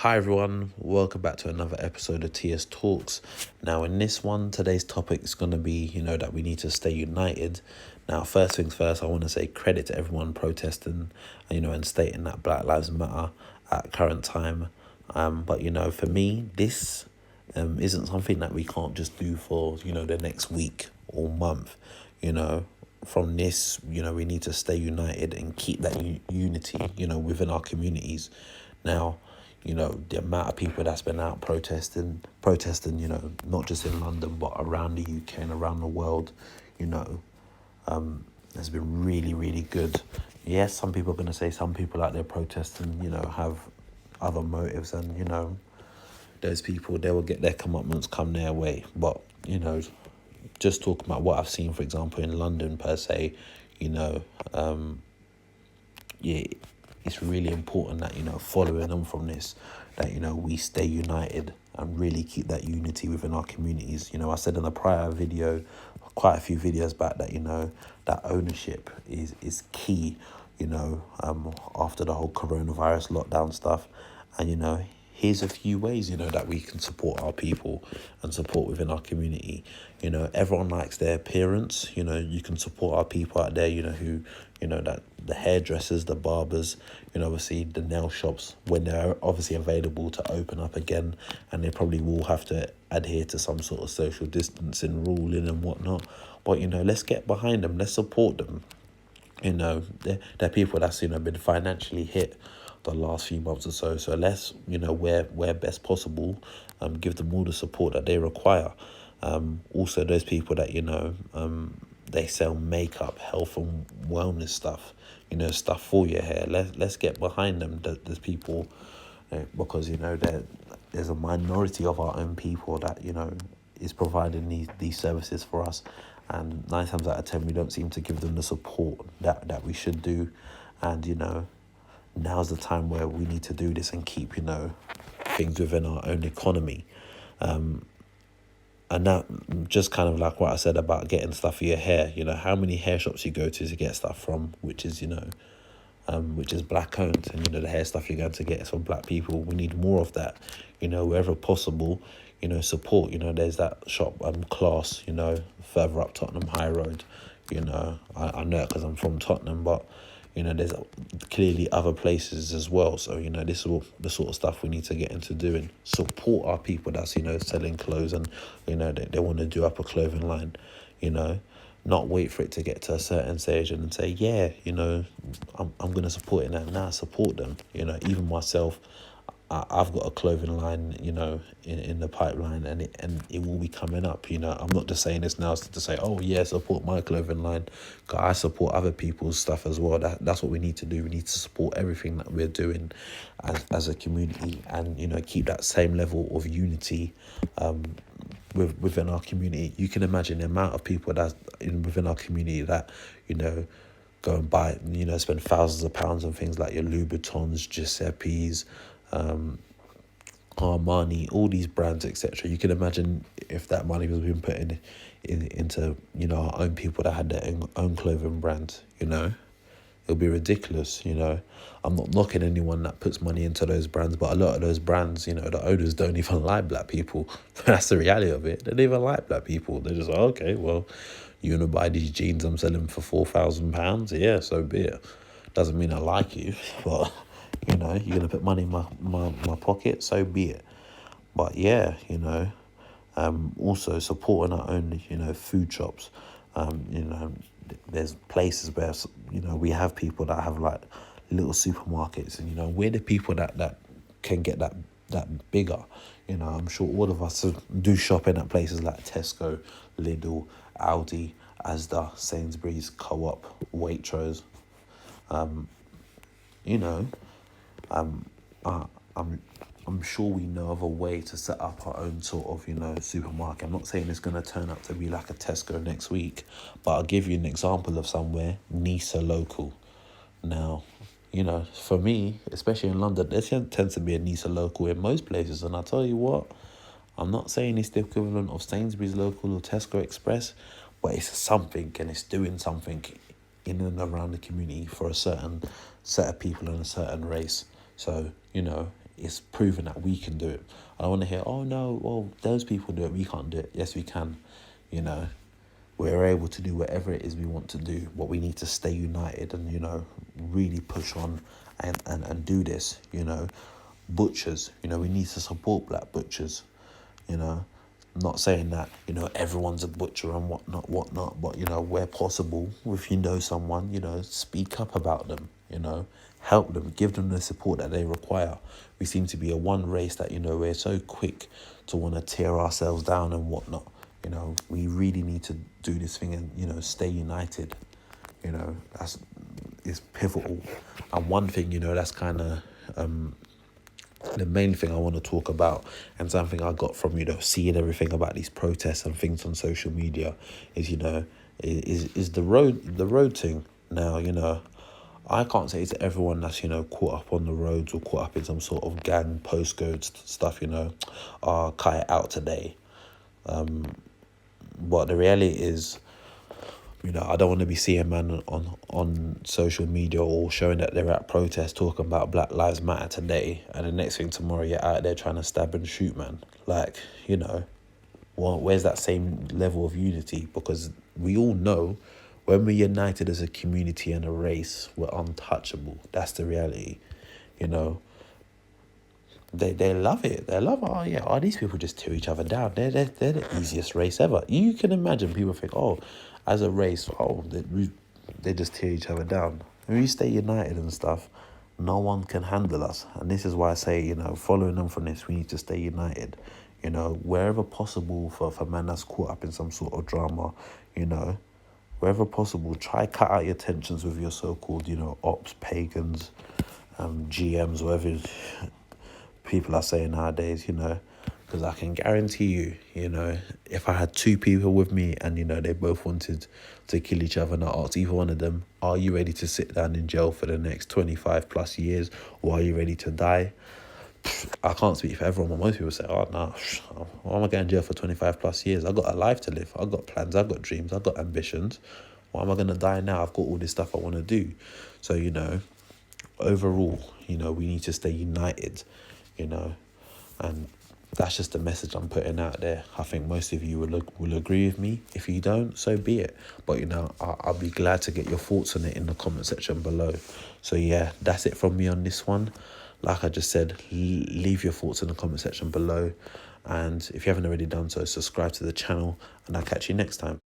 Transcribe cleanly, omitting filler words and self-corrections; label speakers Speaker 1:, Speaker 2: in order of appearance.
Speaker 1: Hi everyone, welcome back to another episode of TS Talks. Now in this one, today's topic is going to be, that we need to stay united. Now, first things first, I want to say credit to everyone protesting, and stating that Black Lives Matter at current time. But for me, this isn't something that we can't just do for, the next week or month. From this, we need to stay united and keep that unity, within our communities. Now, the amount of people that's been out protesting, not just in London, but around the UK and around the world, has been really, really good. Yes, some people are going to say some people out there protesting, have other motives and, those people, they will get their comeuppance come their way. But, just talking about what I've seen, for example, in London per se, it's really important that, following on from this, that, we stay united and really keep that unity within our communities. I said in a prior video, quite a few videos back, that, that ownership is key, after the whole coronavirus lockdown stuff. And, here's a few ways, that we can support our people and support within our community. Everyone likes their appearance. You can support our people out there, who, that the hairdressers, the barbers, obviously the nail shops, when they're obviously available to open up again, and they probably will have to adhere to some sort of social distancing ruling and whatnot. But, let's get behind them. Let's support them. They're people that's, been financially hit the last few months or so. So let's, where best possible, give them all the support that they require. Also, those people that, they sell makeup, health and wellness stuff, stuff for your hair. Let's get behind them. There's people, because, there's a minority of our own people that, is providing these services for us. And 9 times out of 10, we don't seem to give them the support that we should do. And, now's the time where we need to do this and keep, things within our own economy. And that, just kind of like what I said about getting stuff for your hair, how many hair shops you go to get stuff from, which is, which is black owned, and, the hair stuff you're going to get is from black people. We need more of that, wherever possible, support. There's that shop, Class, further up Tottenham High Road. I know it because I'm from Tottenham, but, there's clearly other places as well. So, this is all the sort of stuff we need to get into doing. Support our people that's, selling clothes and, they want to do up a clothing line, not wait for it to get to a certain stage and say, yeah, I'm going to support it now. Nah, support them. Even myself, I've got a clothing line, in the pipeline, and it will be coming up. I'm not just saying this now to say, oh yeah, support my clothing line. 'Cause I support other people's stuff as well. That's what we need to do. We need to support everything that we're doing as a community, and keep that same level of unity within our community. You can imagine the amount of people that's within our community that go and buy, spend thousands of pounds on things like your Louboutins, Giuseppe's, Armani, all these brands, etc. You can imagine if that money was being put into our own people that had their own clothing brands. It'll be ridiculous. I'm not knocking anyone that puts money into those brands, but a lot of those brands, the owners don't even like black people. That's the reality of it. They don't even like black people. They're just like, okay, well, you want to buy these jeans I'm selling for £4,000? Yeah, so be it. Doesn't mean I like you, but you're gonna put money in my pocket, so be it. But yeah, also supporting our own, food shops. There's places where, we have people that have like little supermarkets, and, we're the people that can get that bigger. I'm sure all of us do shopping at places like Tesco, Lidl, Aldi, Asda, Sainsbury's, Co-op, Waitrose. I'm sure we know of a way to set up our own sort of, supermarket. I'm not saying it's going to turn out to be like a Tesco next week, but I'll give you an example of somewhere, Nisa Local. Now, for me, especially in London, there tends to be a Nisa Local in most places. And I'll tell you what, I'm not saying it's the equivalent of Sainsbury's Local or Tesco Express, but it's something, and it's doing something in and around the community for a certain set of people and a certain race. So, it's proven that we can do it. I don't want to hear, oh no, well, those people do it, we can't do it. Yes, we can. You know, we're able to do whatever it is we want to do, but we need to stay united and, you know, really push on and do this, you know. Butchers, you know, we need to support black butchers, you know. I'm not saying that, you know, everyone's a butcher and whatnot, but, you know, where possible, if you know someone, you know, speak up about them, you know, help them, give them the support that they require. We seem to be a one race that, you know, we're so quick to want to tear ourselves down and whatnot. You know, we really need to do this thing and, you know, stay united. You know, it's pivotal. And one thing, you know, that's kind of the main thing I want to talk about, and something I got from, you know, seeing everything about these protests and things on social media is, you know, is the road thing. Now, you know, I can't say to everyone that's, you know, caught up on the roads or caught up in some sort of gang postcode stuff, you know, cut it out today. But the reality is, you know, I don't want to be seeing man on social media or showing that they're at protests talking about Black Lives Matter today, and the next thing tomorrow you're out there trying to stab and shoot, man. Like, you know, well, where's that same level of unity? Because we all know when we're united as a community and a race, we're untouchable. That's the reality, you know. They love it. They love, oh yeah, oh, these people just tear each other down. They're the easiest race ever. You can imagine people think, oh, as a race, oh, they just tear each other down. When we stay united and stuff, no one can handle us. And this is why I say, you know, following on from this, we need to stay united. You know, wherever possible for man that's caught up in some sort of drama, you know, wherever possible, try cut out your tensions with your so-called, you know, ops, pagans, GMs, whatever people are saying nowadays, you know, because I can guarantee you, you know, if I had two people with me and, you know, they both wanted to kill each other, and I asked either one of them, are you ready to sit down in jail for the next 25 plus years, or are you ready to die? I can't speak for everyone, but most people say, oh, no, why am I going to jail for 25 plus years? I've got a life to live. I've got plans. I've got dreams. I've got ambitions. Why am I going to die now? I've got all this stuff I want to do. So, you know, overall, you know, we need to stay united, you know, and that's just the message I'm putting out there. I think most of you will agree with me. If you don't, so be it. But, you know, I'll be glad to get your thoughts on it in the comment section below. So, yeah, that's it from me on this one. Like I just said, leave your thoughts in the comment section below. And if you haven't already done so, subscribe to the channel, and I'll catch you next time.